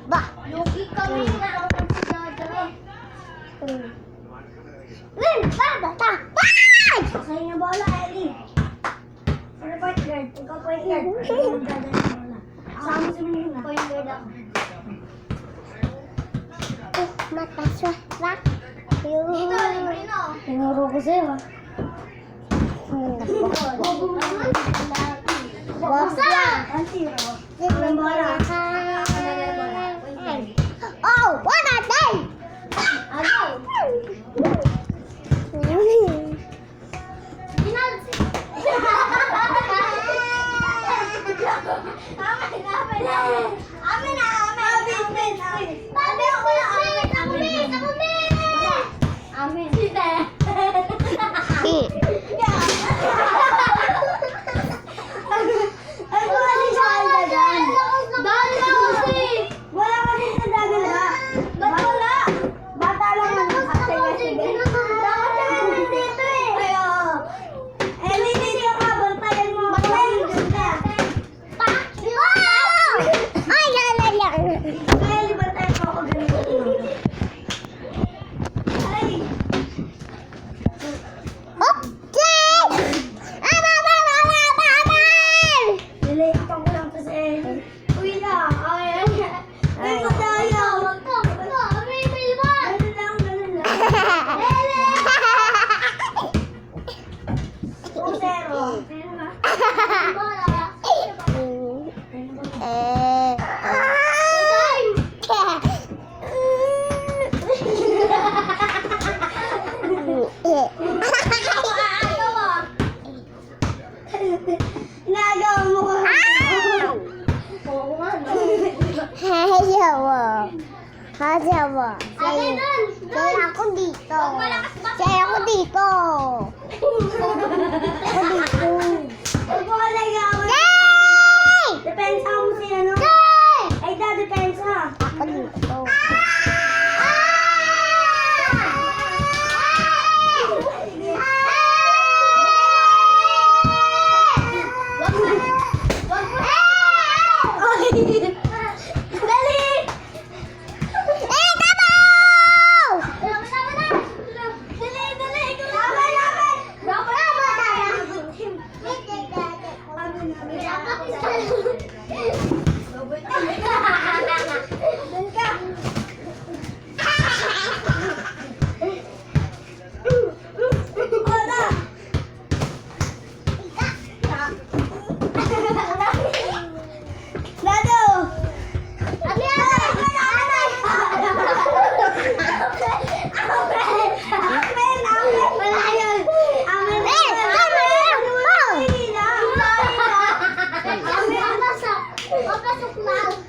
Ba? Lugi kami na ako si Dada. Bata! Sa'yo na bola, Ellie. Ano point guard? Ikaw point guard. Ikaw magdadala ng bola. Sama si Muna. Point guard ako. Mataswa. Ito, libre na. Tinuro ko sa'yo. Basta! Ang tiro. Ang bola. Oh, what a day! Agaw. Amin. Wala kasi sa dagala. Ba't wala? Bata lang ang sige. Dapat siya dito eh. Ellie, dito ka. Bantayan mo ako. Ay, lalala. Ellie, bantayan mo ako. Ganito. Ay. Okay! Nilaitan ko lang to sa Ellie. Uy na. Ay, pataya. Ganun lang. Zero. Inagaw mo ko. Oo nga. Hajawa. Saya ako dito. Saya ako dito. Ako dito. Huwag mo ka nag-away. Yay! Depensa mo si ano? Yay! Ay, depensa. Ako dito. Dali! Papasok na.